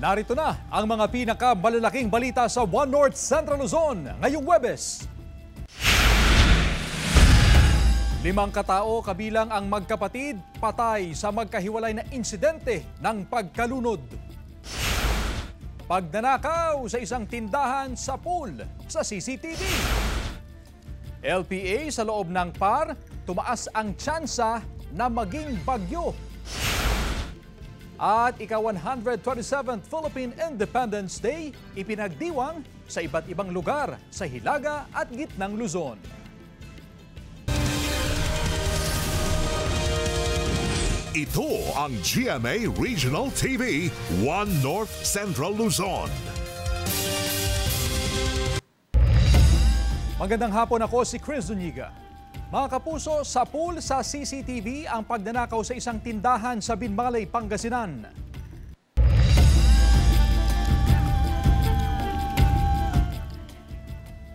Narito na ang mga pinakamalalaking balita sa One North Central Luzon ngayong Huwebes. 5 katao kabilang ang magkapatid patay sa magkahiwalay na insidente ng pagkalunod. Pagdanakaw sa isang tindahan sa pool sa CCTV. LPA sa loob ng PAR, tumaas ang tsansa na maging bagyo. At ika-127th Philippine Independence Day ipinagdiwang sa iba't ibang lugar sa Hilaga at Gitnang Luzon. Ito ang GMA Regional TV, One North Central Luzon. Magandang hapon, ako si Chris Zuniga. Mga kapuso, sa pool sa CCTV ang pagnanakaw sa isang tindahan sa Binmalay, Pangasinan.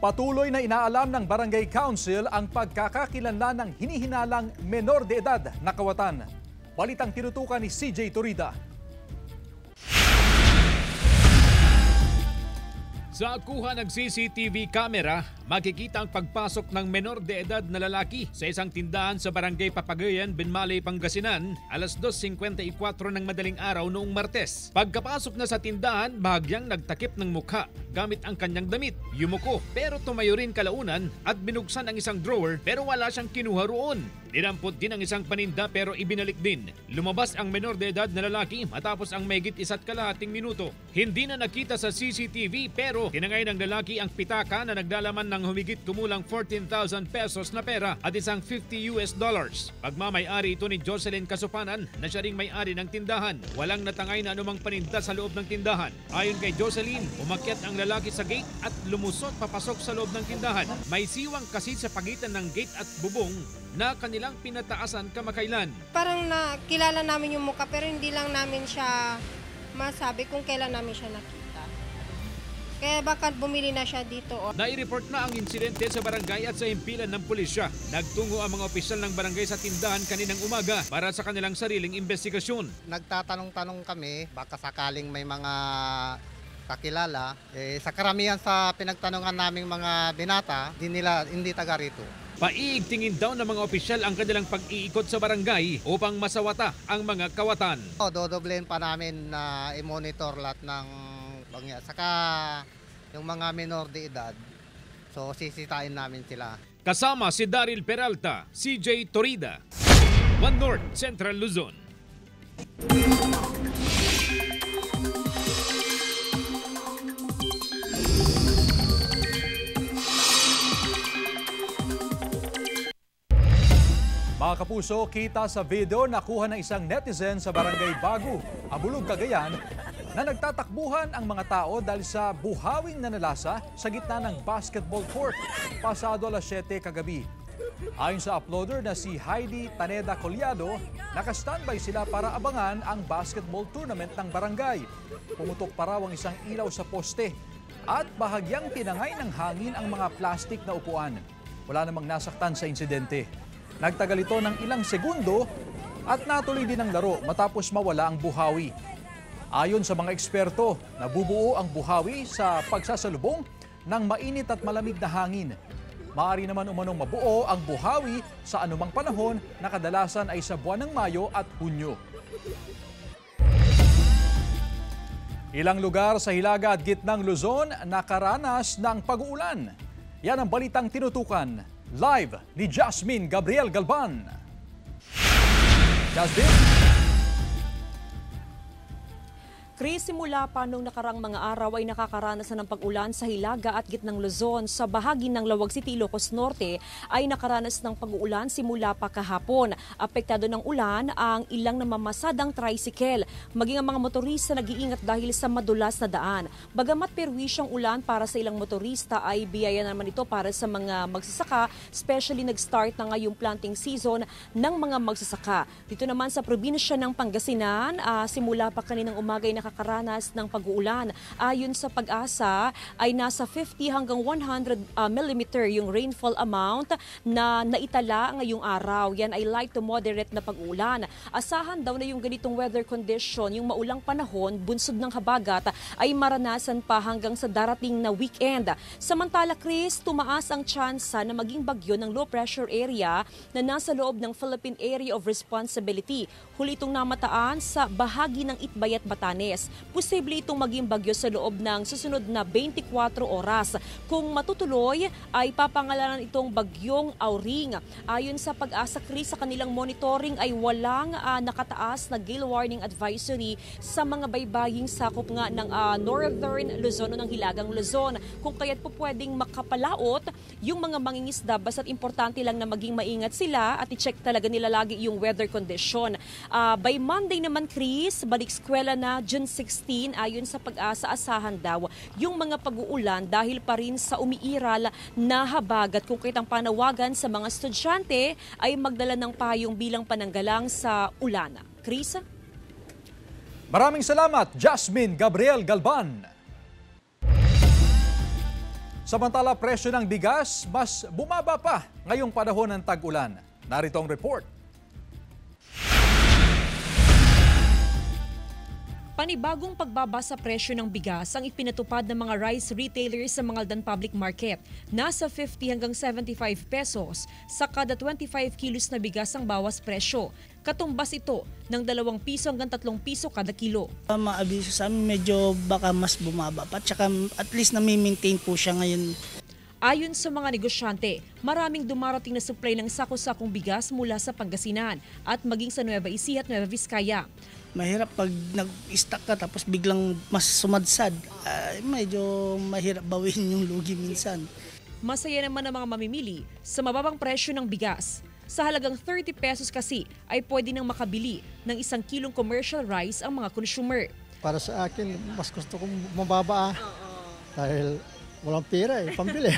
Patuloy na inaalam ng Barangay Council ang pagkakakilanlan ng hinihinalang menor de edad na kawatan. Balitang tinutukan ni CJ Torida. Sa kuha ng CCTV camera, makikita ang pagpasok ng menor de edad na lalaki sa isang tindahan sa Barangay Papagayan, Binmalay, Pangasinan, alas 2:54 ng madaling araw noong Martes. Pagkapasok na sa tindahan, bahagyang nagtakip ng mukha gamit ang kanyang damit. Yumuko pero tumayo rin kalaunan at binuksan ang isang drawer pero wala siyang kinuha roon. Dinampot din ang isang paninda pero ibinalik din. Lumabas ang menor de edad na lalaki matapos ang mahigit 1.5 minuto. Hindi na nakita sa CCTV pero tinangay ng lalaki ang pitaka na naglalaman ng humigit kumulang 14,000 pesos na pera at isang $50. Pagmamay-ari ito ni Jocelyn Kasupanan na siya ring may-ari ng tindahan. Walang natangay na anumang paninda sa loob ng tindahan. Ayon kay Jocelyn, umakyat ang lalaki sa gate at lumusot papasok sa loob ng tindahan. May siwang kasi sa pagitan ng gate at bubong na kanilang pinataasan kamakailan. Parang nakilala namin yung mukha pero hindi lang namin siya masabi kung kailan namin siya nakita. Kaya baka bumili na siya dito. Nai-report na ang insidente sa barangay at sa himpilan ng pulisya. Nagtungo ang mga opisyal ng barangay sa tindahan kaninang umaga para sa kanilang sariling investigasyon. Nagtatanong-tanong kami, baka sakaling may mga kakilala. Sa karamihan sa pinagtanungan naming mga binata, hindi taga rito. Paiigtingin daw ng mga opisyal ang kanilang pag-iikot sa barangay upang masawata ang mga kawatan. Dodoblehin pa namin na i-monitor lahat ng bangya. Saka yung mga menor de edad, so sisitain namin sila. Kasama si Daryl Peralta, CJ Torida, One North Central Luzon. Mga kapuso, kita sa video nakuha ng isang netizen sa Barangay Bagu, Abulog, Cagayan, na nagtatakbuhan ang mga tao dahil sa buhawing nanalasa sa gitna ng basketball court pasado alas 7 kagabi. Ayon sa uploader na si Heidi Taneda Collado, nakastandby sila para abangan ang basketball tournament ng barangay. Pumutok pa raw ang isang ilaw sa poste at bahagyang tinangay ng hangin ang mga plastik na upuan. Wala namang nasaktan sa insidente. Nagtagal ito ng ilang segundo at natuloy din ang laro matapos mawala ang buhawi. Ayon sa mga eksperto, nabubuo ang buhawi sa pagsasalubong ng mainit at malamig na hangin. Maaari naman umanong mabuo ang buhawi sa anumang panahon na kadalasan ay sa buwan ng Mayo at Hunyo. Ilang lugar sa Hilaga at Gitnang Luzon nakaranas ng pag-uulan. Yan ang balitang tinutukan. Live ni Jasmine Gabriel Galban. Jasmine? Chris, simula pa noong nakarang mga araw ay nakakaranas na ng pag-ulan sa Hilaga at Gitnang Luzon. Sa bahagi ng Lawag City, Ilocos Norte ay nakaranas ng pag-uulan simula pa kahapon. Apektado ng ulan ang ilang namamasadang tricycle. Maging ang mga motorista nag-iingat dahil sa madulas na daan. Bagamat perwisyong ulan para sa ilang motorista ay biyaya naman ito para sa mga magsasaka, especially nag-start na ngayong planting season ng mga magsasaka. Dito naman sa probinsya ng Pangasinan, simula pa kaninang umaga ay nakakaranas ng pag-uulan. Ayon sa Pag-asa ay nasa 50 hanggang 100 millimeter yung rainfall amount na naitala ngayong araw. Yan ay light to moderate na pag-uulan. Asahan daw na yung ganitong weather condition, yung maulang panahon, bunsod ng habagat, ay maranasan pa hanggang sa darating na weekend. Samantala, Chris, tumaas ang tsansa na maging bagyo ng low pressure area na nasa loob ng Philippine Area of Responsibility. Huli itong namataan sa bahagi ng Itbay at Batanes. Posible itong maging bagyo sa loob ng susunod na 24 oras. Kung matutuloy, ay papangalanan itong bagyong Auring. Ayon sa Pag-asa, Chris, sa kanilang monitoring ay walang nakataas na gale warning advisory sa mga baybaying sakop nga ng Northern Luzon o ng Hilagang Luzon. Kung kaya't po pwedeng makapalaot yung mga mangingisda, basta't importante lang na maging maingat sila at i-check talaga nila lagi yung weather condition. By Monday naman, Chris, balik eskwela na June 16, ayon sa Pag-asa, asahan daw yung mga pag-uulan dahil pa rin sa umiiral na habagat. Kung kaya't ang panawagan sa mga estudyante ay magdala ng payong bilang pananggalang sa ulan. Chris? Maraming salamat, Jasmine Gabriel Galban. Samantala, presyo ng bigas mas bumaba pa ngayong panahon ng tag-ulan. Narito ang report. Panibagong pagbaba sa presyo ng bigas ang ipinatupad ng mga rice retailers sa Mangaldan Public Market. Nasa 50 hanggang 75 pesos sa kada 25 kilos na bigas ang bawas presyo. Katumbas ito ng 2 piso hanggang 3 piso kada kilo. Maabiso sa amin, medyo baka mas bumaba pa. Tsaka at least nami-maintain po siya ngayon. Ayon sa mga negosyante, maraming dumarating na supply ng sako-sakong bigas mula sa Pangasinan at maging sa Nueva Ecija at Nueva Vizcaya. Mahirap pag nag-stock ka tapos biglang mas sumadsad. Medyo mahirap bawin yung lugi minsan. Masaya naman ang mga mamimili sa mababang presyo ng bigas. Sa halagang 30 pesos kasi ay pwede nang makabili ng 1 kilong commercial rice ang mga consumer. Para sa akin, mas gusto kong mababa dahil walang pera pambili.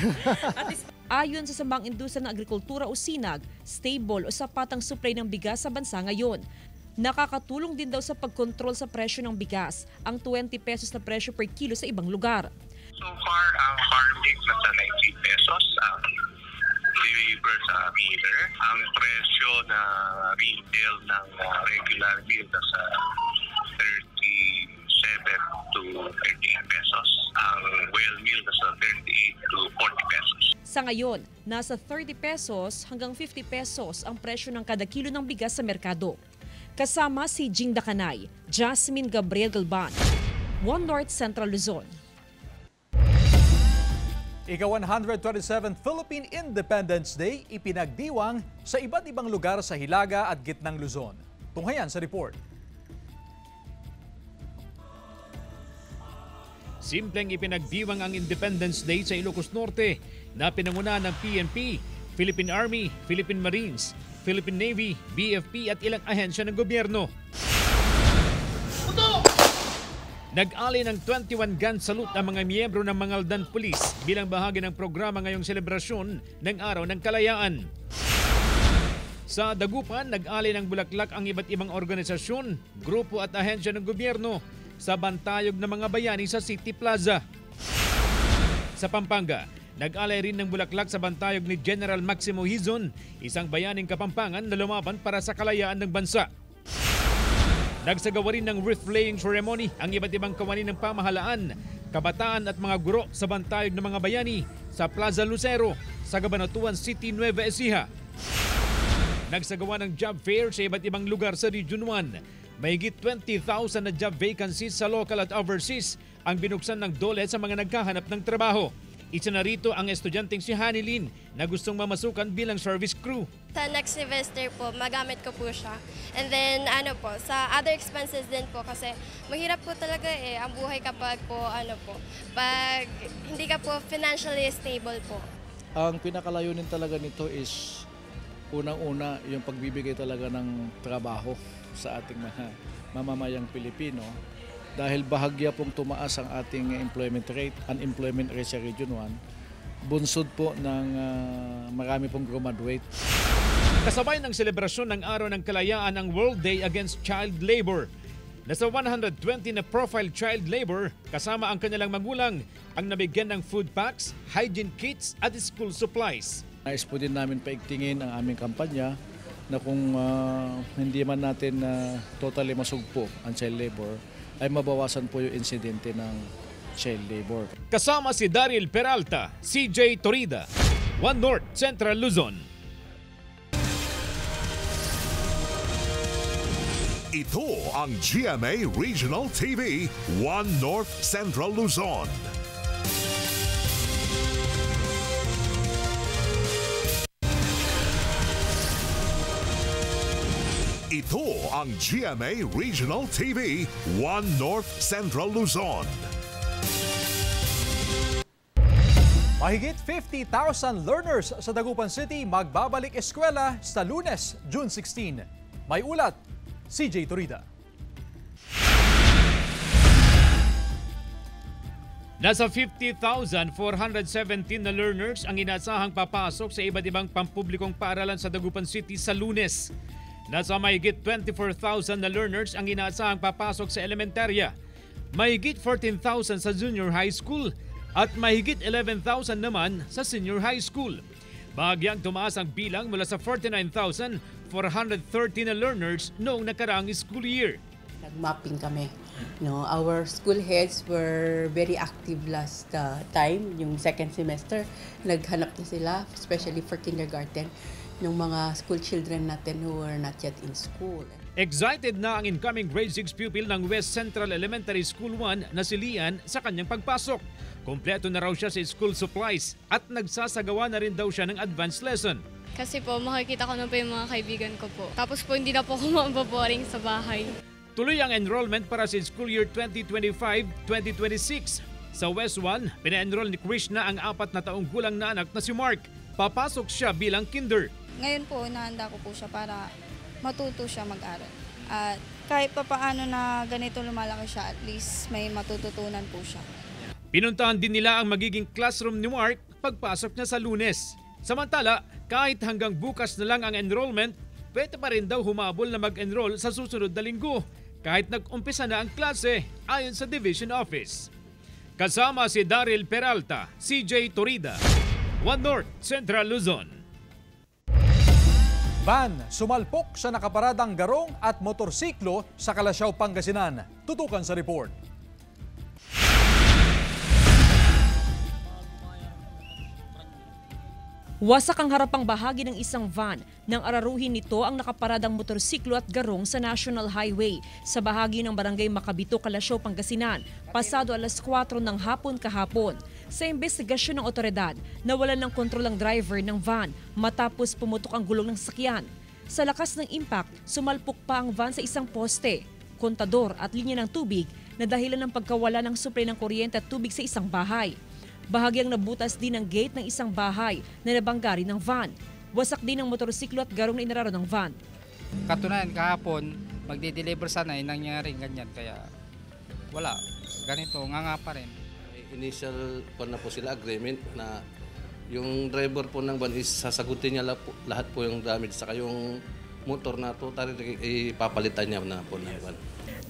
Ayon sa Sambang Industriya ng Agrikultura o SINAG, stable o sapatang supply ng bigas sa bansa ngayon. Nakakatulong din daw sa pagkontrol sa presyo ng bigas ang 20 pesos na presyo per kilo sa ibang lugar. So far, ang farm mix nasa 90 pesos ang deliver sa miller. Ang presyo na retail ng regular meal nasa 37 to 38 pesos. Ang well meal nasa 38 to 40 pesos. Sa ngayon, nasa 30 pesos hanggang 50 pesos ang presyo ng kada kilo ng bigas sa merkado. Kasama si Jing Dakanay, Jasmine Gabriel Galban, One North Central Luzon. Ika-127th Philippine Independence Day ipinagdiwang sa iba't ibang lugar sa Hilaga at Gitnang Luzon. Tunghayan sa report. Simpleng ipinagdiwang ang Independence Day sa Ilocos Norte na pinangunahan ng PNP, Philippine Army, Philippine Marines, Philippine Navy, BFP at ilang ahensya ng gobyerno. Nag-ali ng 21 gun salute ang mga miyembro ng Mangaldan Police bilang bahagi ng programa ngayong selebrasyon ng Araw ng Kalayaan. Sa Dagupan, nag-ali ng bulaklak ang iba't ibang organisasyon, grupo at ahensya ng gobyerno sa bantayog ng mga bayani sa City Plaza. Sa Pampanga, nag-alay rin ng bulaklak sa bantayog ni General Maximo Hizon, isang bayaning Kapampangan na lumaban para sa kalayaan ng bansa. Nagsagawa rin ng wreath-laying ceremony ang iba't ibang kawani ng pamahalaan, kabataan at mga guro sa bantayog ng mga bayani sa Plaza Lucero sa Cabanatuan City, Nueva Ecija. Nagsagawa ng job fair sa iba't ibang lugar sa Region 1. Mahigit 20,000 na job vacancies sa local at overseas ang binuksan ng DOLE sa mga naghahanap ng trabaho. Isa na rito ang estudyanteng si Hanilin na gustong mamasukan bilang service crew. Sa next semester po, magamit ko po siya. And then sa other expenses din po kasi mahirap po talaga ang buhay kapag pag hindi ka po financially stable po. Ang pinakalayunin talaga nito is unang-una yung pagbibigay talaga ng trabaho sa ating mga mamamayang Pilipino. Dahil bahagya pong tumaas ang ating employment rate, unemployment rate sa Region 1, bunsod po ng marami pong graduate. Kasabay ng selebrasyon ng Araw ng Kalayaan ang World Day Against Child Labor. Nasa 120 na profile child labor kasama ang kanilang magulang ang nabigyan ng food packs, hygiene kits at school supplies. Nais po din namin paigtingin ang aming kampanya na kung hindi man natin totally masugpo ang child labor, ay mabawasan po yung insidente ng child labor. Kasama si Daryl Peralta, CJ Torida, One North Central Luzon. Ito ang GMA Regional TV, One North Central Luzon. Ito ang GMA Regional TV, One North Central Luzon. Mahigit 50,000 learners sa Dagupan City magbabalik eskwela sa Lunes, June 16. May ulat, CJ Torida. Nasa 50,417 na learners ang inaasahang papasok sa iba't ibang pampublikong paaralan sa Dagupan City sa Lunes. Nasa mahigit 24,000 na learners ang inaasahang papasok sa elementarya, mahigit 14,000 sa junior high school at mahigit 11,000 naman sa senior high school. Bahagyang tumaas ang bilang mula sa 49,430 na learners noong nakaraang school year. Nag-mapping kami. No, our school heads were very active last time, yung second semester. Naghanap na sila, especially for kindergarten, ng mga school children natin who were not yet in school. Excited na ang incoming grade 6 pupil ng West Central Elementary School 1 na si Lian sa kanyang pagpasok. Kompleto na raw siya sa school supplies at nagsasagawa na rin daw siya ng advanced lesson. Kasi po, makikita ko na po yung mga kaibigan ko po. Tapos po, hindi na po ako mababoring sa bahay. Tuloy ang enrollment para sa school year 2025-2026. Sa West 1, pina-enroll ni Krishna ang 4 na taong gulang na anak na si Mark. Papasok siya bilang kinder. Ngayon po, inahanda ko po siya para matuto siya mag-aral. At kahit pa paano na ganito lumalaki siya, at least may matututunan po siya. Pinuntahan din nila ang magiging classroom ni Mark pagpasok niya sa Lunes. Samantala, kahit hanggang bukas na lang ang enrollment, pwede pa rin daw humabol na mag-enroll sa susunod na linggo kahit nag-umpisa na ang klase ayon sa Division Office. Kasama si Daryl Peralta, CJ Torida, One North Central Luzon. Van sumalpok sa nakaparadang garong at motorsiklo sa Kalasyaw, Pangasinan. Tutukan sa report. Wasak ang harapang bahagi ng isang van nang araruhin nito ang nakaparadang motorsiklo at garong sa National Highway sa bahagi ng Barangay Macabito, Kalasyaw, Pangasinan, pasado alas 4 ng hapon kahapon. Sa investigasyon ng otoridad, nawalan ng kontrol ang driver ng van matapos pumutok ang gulong ng sasakyan. Sa lakas ng impact, sumalpok pa ang van sa isang poste, kontador at linya ng tubig na dahilan ng pagkawala ng supply ng kuryente at tubig sa isang bahay. Bahagyang nabutas din ang gate ng isang bahay na nabangga rin ng van. Wasak din ang motorsiklo at garong na inararo ng van. Katunayan kahapon, magdi-deliver sana nangyari ganyan kaya wala. Ganito, nga pa rin. Initial na po sila agreement na yung driver po ng van is sasagutin niya lahat po yung damage saka yung motor na totally ipapalitan niya na po ng van.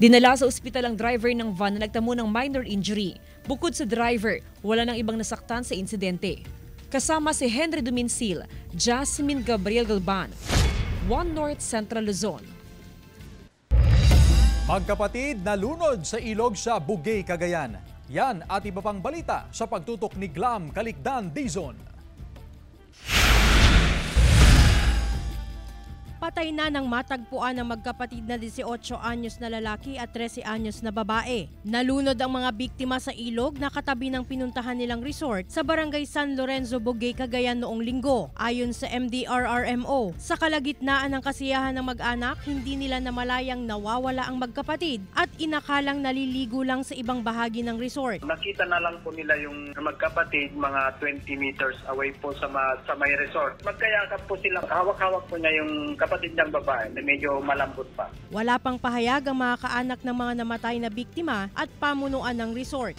Dinala sa ospital ang driver ng van na nagtamo ng minor injury. Bukod sa driver, wala nang ibang nasaktan sa insidente. Kasama si Henry Duminsil, Jasmine Gabriel Galban, One North Central Luzon. Magkapatid na lunod sa ilog sa Bugay, Cagayan. Yan at iba pang balita sa pagtutok ni Glam Calicdan Dizon. Patay na nang matagpuan ng magkapatid na 18 anyos na lalaki at 13 anyos na babae. Nalunod ang mga biktima sa ilog na katabi ng pinuntahan nilang resort sa Barangay San Lorenzo, Bugay, Cagayan noong linggo. Ayon sa MDRRMO, sa kalagitnaan ng kasiyahan ng mag-anak, hindi nila namalayang nawawala ang magkapatid at inakalang naliligo lang sa ibang bahagi ng resort. Nakita na lang po nila yung magkapatid mga 20 meters away po sa may resort. Magkayakap po sila, hawak-hawak po niya yung kapatid ng babae na medyo malambot pa. Wala pang pahayag ang mga kaanak ng mga namatay na biktima at pamunuan ng resort.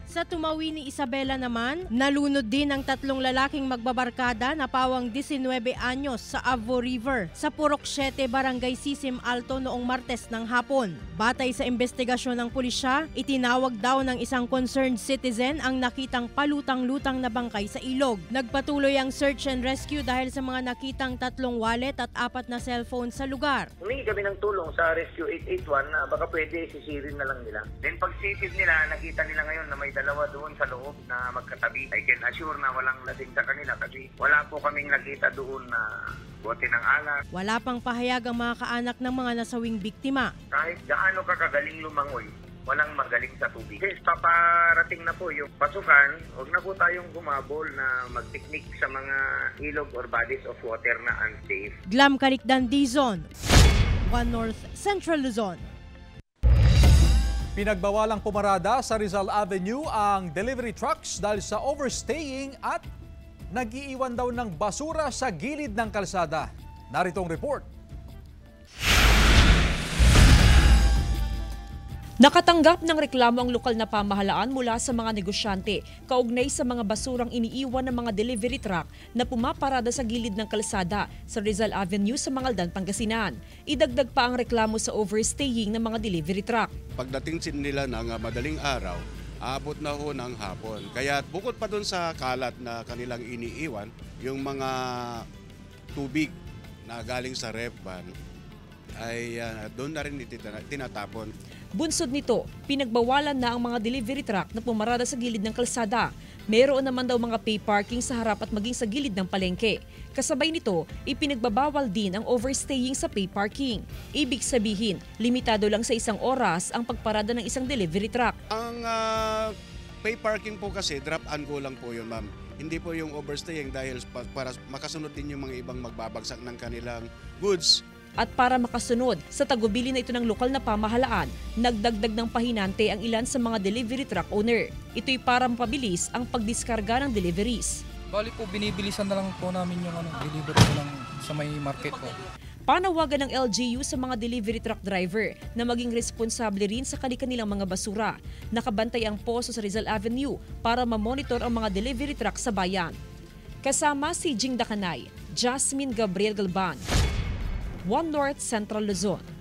Sa Sa Tumawi ni Isabela naman, nalunod din ang 3 lalaking magbabarkada na pawang 19 anyos sa Avo River sa Purok 7, Barangay Sisim Alto noong Martes ng hapon. Batay sa investigasyon ng pulisya, itinawag daw ng isang concerned citizen ang nakitang palutang-lutang na bangkay sa ilog. Nagpatuloy ang search and rescue dahil sa mga nakitang 3 wallet at 4 na cellphone sa lugar. Humingi kami ng tulong sa Rescue 881 na baka pwede sisirin na lang nila. Then pag sisip nila, nakita nila ngayon na may dalawa doon sa loob na magkatabi. I can assure na walang lasing sa kanila kasi wala po kaming nakita doon na bote ng alak. Wala pang pahayag ang mga kaanak ng mga nasawing biktima. Kahit gaano ka kagaling lumangoy, walang magaling sa tubig. Since paparating na po yung pasukan, huwag na po tayong gumabol na mag-picnic sa mga ilog or bodies of water na unsafe. Glam Calicdan, Dizon, One North Central Luzon. Pinagbawalang pumarada sa Rizal Avenue ang delivery trucks dahil sa overstaying at nag-iiwan daw ng basura sa gilid ng kalsada. Narito ang report. Nakatanggap ng reklamo ang lokal na pamahalaan mula sa mga negosyante kaugnay sa mga basurang iniiwan ng mga delivery truck na pumaparada sa gilid ng kalsada sa Rizal Avenue sa Mangaldan, Pangasinan. Idagdag pa ang reklamo sa overstaying ng mga delivery truck. Pagdating nila ng madaling araw, aabot na ho ng hapon. Kaya bukod pa doon sa kalat na kanilang iniiwan, yung mga tubig na galing sa ref van ay doon na rin tinatapon. Bunsod nito, pinagbawalan na ang mga delivery truck na pumarada sa gilid ng kalsada. Meron naman daw mga pay parking sa harap at maging sa gilid ng palengke. Kasabay nito, ipinagbabawal din ang overstaying sa pay parking. Ibig sabihin, limitado lang sa 1 oras ang pagparada ng isang delivery truck. Ang pay parking po kasi drop and go lang po yun, ma'am. Hindi po yung overstaying dahil para makasunod din yung mga ibang magbabagsak ng kanilang goods. At para makasunod sa tagubili na ito ng lokal na pamahalaan, nagdagdag ng pahinante ang ilan sa mga delivery truck owner. Ito'y para mapabilis ang pagdiskarga ng deliveries. Bali po, binibilisan na lang po namin yung delivery ko lang sa may market po. Panawagan ng LGU sa mga delivery truck driver na maging responsable rin sa kanilang mga basura. Nakabantay ang poso sa Rizal Avenue para mamonitor ang mga delivery truck sa bayan. Kasama si Jing Dakanay, Jasmine Gabriel Galban, One North Central Luzon.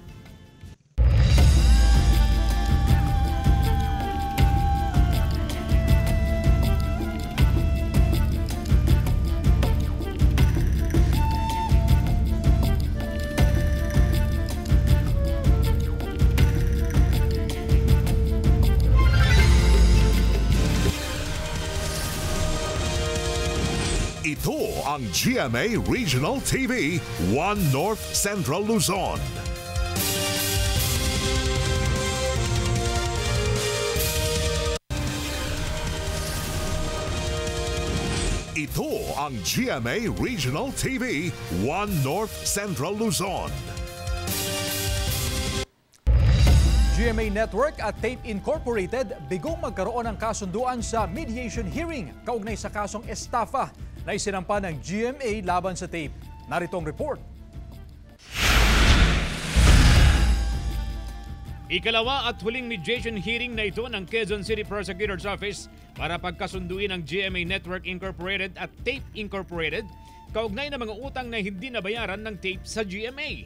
Ito ang GMA Regional TV, One North Central Luzon. Ito ang GMA Regional TV, One North Central Luzon. GMA Network at Tape Incorporated bigong magkaroon ng kasunduan sa mediation hearing kaugnay sa kasong estafa na isinampa ng GMA laban sa Tape. Narito ang report. Ikalawa at huling mediation hearing na ito ng Quezon City Prosecutor's Office para pagkasunduin ng GMA Network Incorporated at Tape Incorporated kaugnay ng mga utang na hindi nabayaran ng Tape sa GMA.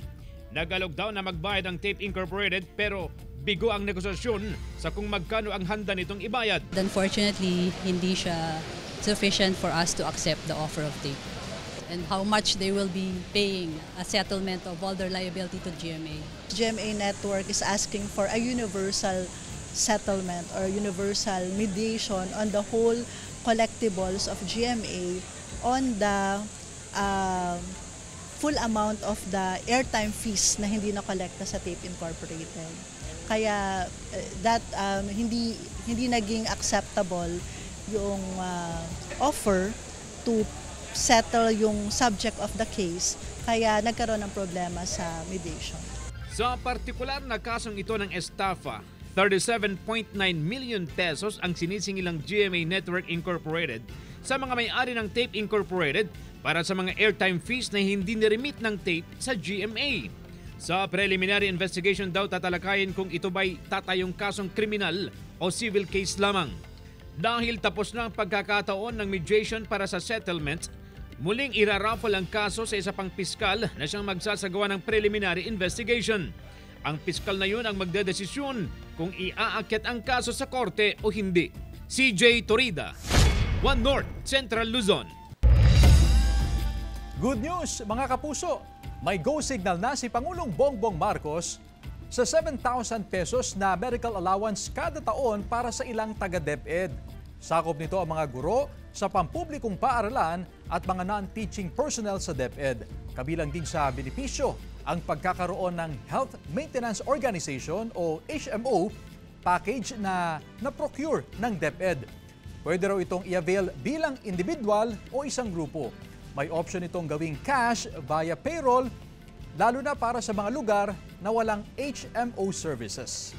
Nag-alok daw na magbayad ang Tape Incorporated pero bigo ang negosasyon sa kung magkano ang handa nitong ibayad. Unfortunately, hindi siya sufficient for us to accept the offer of Tape and how much they will be paying a settlement of all their liability to GMA. GMA Network is asking for a universal settlement or universal mediation on the whole collectibles of GMA on the full amount of the airtime fees na hindi na-collecta sa Tape Incorporated. Kaya hindi naging acceptable yung offer to settle yung subject of the case, kaya nagkaroon ng problema sa mediation. Sa partikular na kasong ito ng estafa, 37.9 million pesos ang sinisingilang GMA Network Incorporated sa mga may-ari ng Tape Incorporated para sa mga airtime fees na hindi niremit ng Tape sa GMA. Sa preliminary investigation daw tatalakayin kung ito ba'y tatayong kasong kriminal o civil case lamang. Dahil tapos na ang pagkakataon ng mediation para sa settlement, muling iraraffle ang kaso sa isa pang piskal na siyang magsasagawa ng preliminary investigation. Ang piskal na yun ang magdedesisyon kung iaakyat ang kaso sa korte o hindi. CJ Torida, One North, Central Luzon. Good news mga kapuso! May go signal na si Pangulong Bongbong Marcos sa 7,000 pesos na medical allowance kada taon para sa ilang taga-DepEd. Sakop nito ang mga guro sa pampublikong paaralan at mga non-teaching personnel sa DepEd. Kabilang din sa benepisyo ang pagkakaroon ng Health Maintenance Organization o HMO package na na-procure ng DepEd. Pwede raw itong i-avail bilang individual o isang grupo. May option itong gawing cash via payroll, lalo na para sa mga lugar na walang HMO services.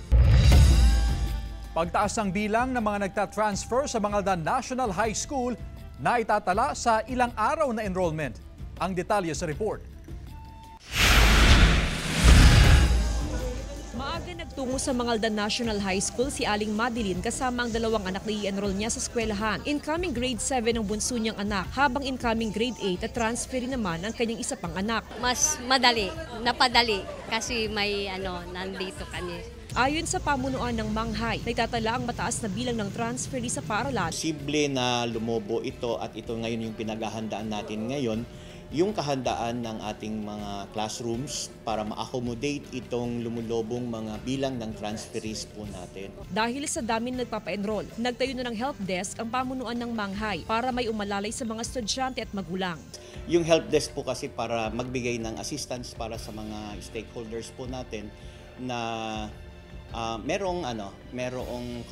Pagtaas ng bilang ng mga nagtatransfer sa Mangaldan National High School na itatala sa ilang araw na enrollment. Ang detalye sa report. Maaga nagtungo sa Mangaldan National High School si Aling Madeline kasama ang dalawang anak na i-enroll niya sa eskwelahan. Incoming grade 7 ang bunso niyang anak, habang incoming grade 8 at transfer naman ang kanyang isa pang anak. Mas madali, napadali kasi may nandito kami. Ayon sa pamunuan ng Manghay, nagtatala ang mataas na bilang ng transferee sa paaralan. Posible na lumobo ito at ito ngayon yung pinaghahandaan natin ngayon, yung kahandaan ng ating mga classrooms para ma-accommodate itong lumulobong mga bilang ng transferees po natin. Dahil sa dami na nagpapa-enroll, nagtayo na ng help desk ang pamunuan ng Manghay para may umalalay sa mga estudyante at magulang. Yung help desk po kasi para magbigay ng assistance para sa mga stakeholders po natin na merong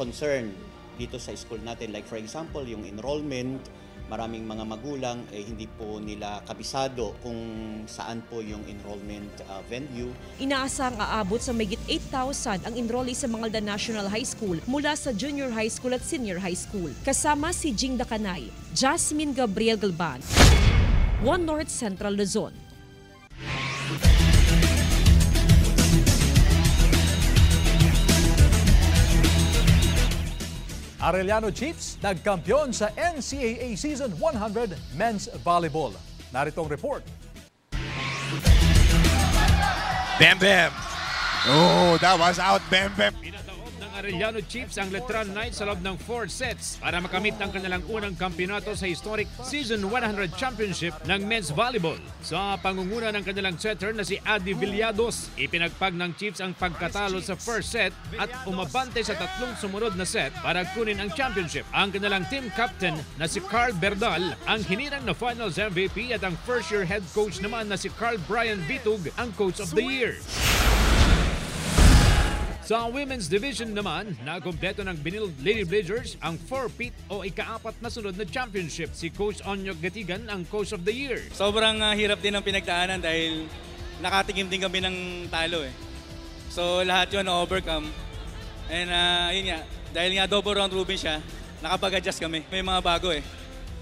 concern dito sa school natin. Like for example, yung enrollment, maraming mga magulang hindi po nila kabisado kung saan po yung enrollment venue. Inaasang aabot sa mahigit 8,000 ang enrollees sa Mangaldan National High School mula sa junior high school at senior high school. Kasama si Jing Dakanay, Jasmine Gabriel Galban, One North, Central Luzon. Arellano Chiefs nagkampiyon sa NCAA Season 100 Men's Volleyball. Narito ang report. Bam Bam! Oh, that was out, Bam Bam! Arellano Chiefs ang Letran Knights sa loob ng 4 sets para makamit ang kanilang unang kampiyonato sa historic Season 100 Championship ng Men's Volleyball. Sa pangunguna ng kanilang setter na si Adi Villados, ipinagpag ng Chiefs ang pagkatalo sa first set at umabante sa tatlong sumunod na set para kunin ang championship. Ang kanilang team captain na si Carl Berdal ang hinirang na Finals MVP at ang first-year head coach naman na si Carl Brian Bitug ang Coach of the Year. Sa Women's Division naman, nakumpleto ng Benil Lady Blazers ang 4-peat o ika-apat na sunod na championship. Si Coach Onyok Gatigan ang Coach of the Year. Sobrang hirap din ang pinagdaanan dahil nakatikim din kami ng talo eh. So lahat yun na-overcome. And yun nga, dahil nga double round robin siya, nakapag-adjust kami. May mga bago eh.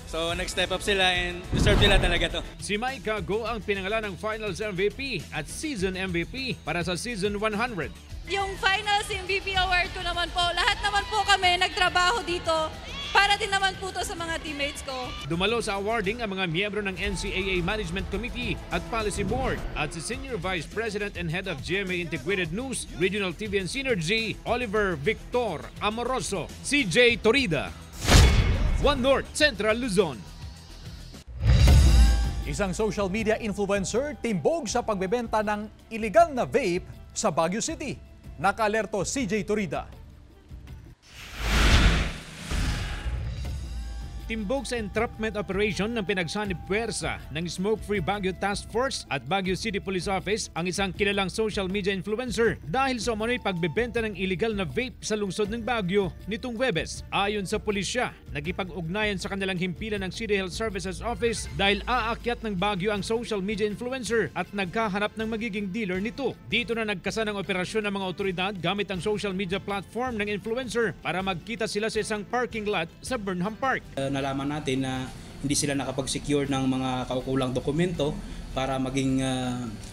So nag-step up sila and deserve nila talaga to. Si Maika Go ang pinangalan ng Finals MVP at Season MVP para sa Season 100. Yung Finals MVP Award ko naman po, lahat naman po kami nagtrabaho dito para din naman po to sa mga teammates ko. Dumalo sa awarding ang mga miyembro ng NCAA Management Committee at Policy Board at si Senior Vice President and Head of GMA Integrated News, Regional TV and Synergy, Oliver Victor Amoroso, CJ Torida, One North, Central Luzon. Isang social media influencer timbog sa pagbebenta ng illegal na vape sa Baguio City. Naka-alerto CJ Torida. Timbog sa entrapment operation ng pinagsanib puwersa ng Smoke Free Baguio Task Force at Baguio City Police Office ang isang kilalang social media influencer dahil sa umano'y pagbebenta ng illegal na vape sa lungsod ng Baguio nitong Huwebes. Ayon sa pulisya, nagipag-ugnayan sa kanilang himpilan ng City Health Services Office dahil aakyat ng Baguio ang social media influencer at nagkahanap ng magiging dealer nito. Dito na nagkasa ng operasyon ng mga otoridad gamit ang social media platform ng influencer para magkita sila sa isang parking lot sa Burnham Park. Nalaman natin na hindi sila nakapag-secure ng mga kaukulang dokumento para maging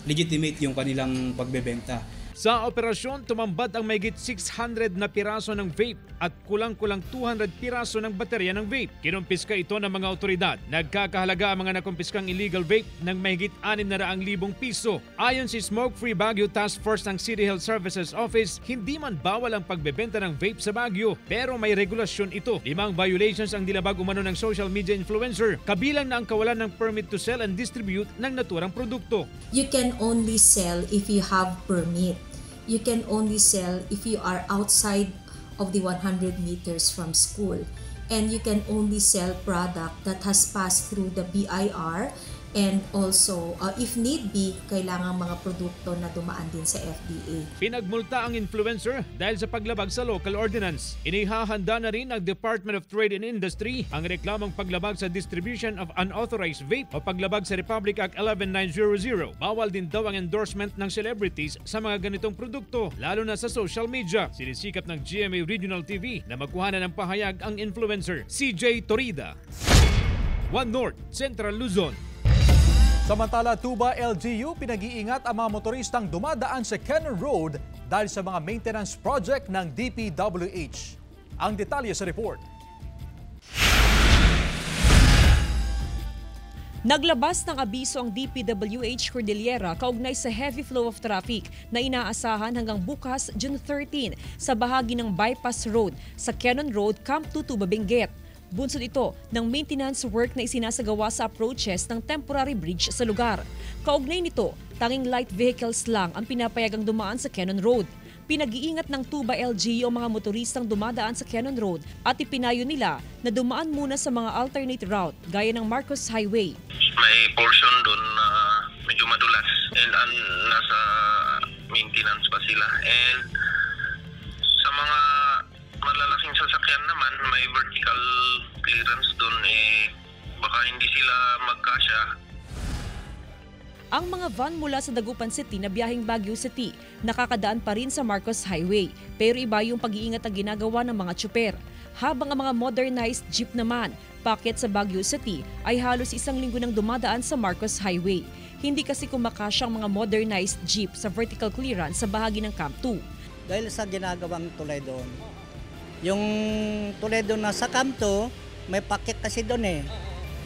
legitimate yung kanilang pagbebenta. Sa operasyon, tumambad ang mahigit 600 na piraso ng vape at kulang-kulang 200 piraso ng baterya ng vape. Kinumpiska ito ng mga otoridad. Nagkakahalaga ang mga nakumpiskang illegal vape ng mahigit 600,000 piso. Ayon si Smoke Free Baguio Task Force ng City Health Services Office, hindi man bawal ang pagbebenta ng vape sa Baguio, pero may regulasyon ito. 5 violations ang dilabag umano ng social media influencer, kabilang na ang kawalan ng permit to sell and distribute ng naturang produkto. You can only sell if you have permit. You can only sell if you are outside of the 100 meters from school. And you can only sell product that has passed through the BIR. And also, if need be, kailangan mga produkto na dumaan din sa FDA. Pinagmulta ang influencer dahil sa paglabag sa local ordinance. Inihahanda na rin ng Department of Trade and Industry ang reklamong paglabag sa distribution of unauthorized vape o paglabag sa Republic Act 11900. Bawal din daw ang endorsement ng celebrities sa mga ganitong produkto, lalo na sa social media. Sinisikap ng GMA Regional TV na magkuhanan ng pahayag ang influencer. CJ Torida, One North, Central Luzon. Samantala, Tuba LGU pinag-iingat ang mga motoristang dumadaan sa Cannon Road dahil sa mga maintenance project ng DPWH. Ang detalye sa report. Naglabas ng abiso ang DPWH Cordillera kaugnay sa heavy flow of traffic na inaasahan hanggang bukas, June 13, sa bahagi ng Bypass Road sa Cannon Road, Camp 2 Tuba, Benguet. Bunsod ito ng maintenance work na isinasagawa sa approaches ng temporary bridge sa lugar. Kaugnay nito, tanging light vehicles lang ang pinapayagang dumaan sa Cannon Road. Pinag-iingat ng Tuba LGU ang mga motoristang dumadaan sa Cannon Road at ipinayo nila na dumaan muna sa mga alternate route gaya ng Marcos Highway. May portion doon na medyo madulas and nasa maintenance pa sila. And sa mga malalaking sasakyan naman, may vertical clearance doon, baka hindi sila magkasya. Ang mga van mula sa Dagupan City na biyaheng Baguio City nakakadaan pa rin sa Marcos Highway, pero iba yung pag-iingat na ginagawa ng mga tsuper. Habang ang mga modernized jeep naman, packet sa Baguio City, ay halos 1 linggo nang dumadaan sa Marcos Highway. Hindi kasi kumakasyang mga modernized jeep sa vertical clearance sa bahagi ng Camp 2. Dahil sa ginagawang tulay doon, yung tulay doon na sa Camp 2, may packet kasi doon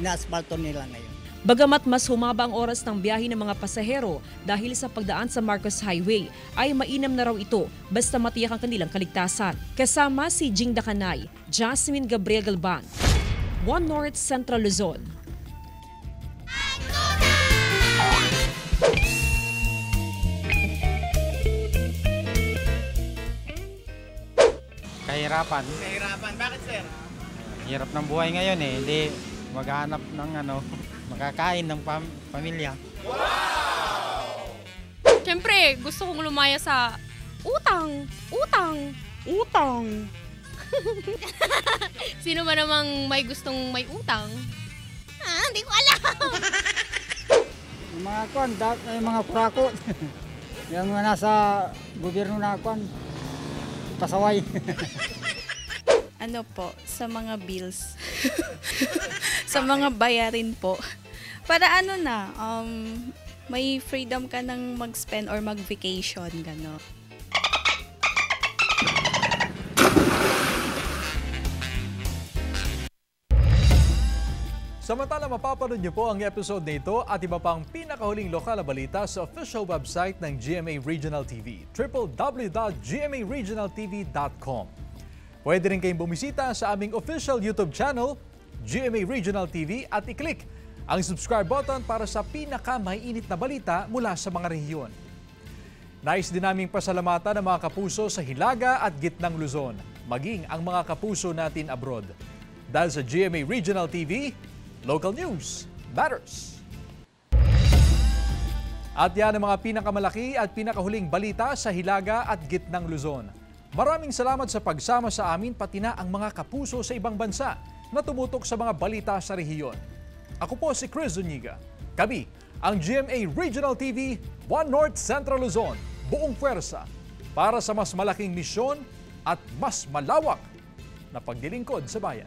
na-asfalto nila ngayon. Bagamat mas humaba ang oras ng biyahe ng mga pasahero dahil sa pagdaan sa Marcos Highway, ay mainam na raw ito basta matiyak ang kanilang kaligtasan. Kasama si Jing Dakanay, Jasmine Gabriel Galban, One North, Central Luzon. Kahirapan. Kahirapan? Bakit, sir? Hirap ng buhay ngayon hindi maghanap ng makakain ng pamilya. Wow! Siyempre, gusto kong lumaya sa utang. Sino ba namang may gustong may utang? Hindi ko alam. Yung mga mga kurako. Yung nasa gobyerno na pasaway. Ano po, sa mga bills. Sa mga bayarin po. Para may freedom ka ng mag-spend or mag-vacation, gano'n. Samantala, mapapanood niyo po ang episode na ito at iba pang pinakahuling lokal na balita sa official website ng GMA Regional TV, www.gmaregionaltv.com. Pwede rin kayong bumisita sa aming official YouTube channel, GMA Regional TV, at i-click ang subscribe button para sa pinaka-maiinit na balita mula sa mga rehiyon. Nais din naming pasalamatan ang mga kapuso sa Hilaga at Gitnang Luzon, maging ang mga kapuso natin abroad. Dahil sa GMA Regional TV, local news matters. At yan ang mga pinakamalaki at pinakahuling balita sa Hilaga at Gitnang Luzon. Maraming salamat sa pagsama sa amin pati na ang mga kapuso sa ibang bansa na tumutok sa mga balita sa rehiyon. Ako po si Chris Zuniga. Kami ang GMA Regional TV, One North, Central Luzon, buong pwersa para sa mas malaking misyon at mas malawak na pagdilingkod sa bayan.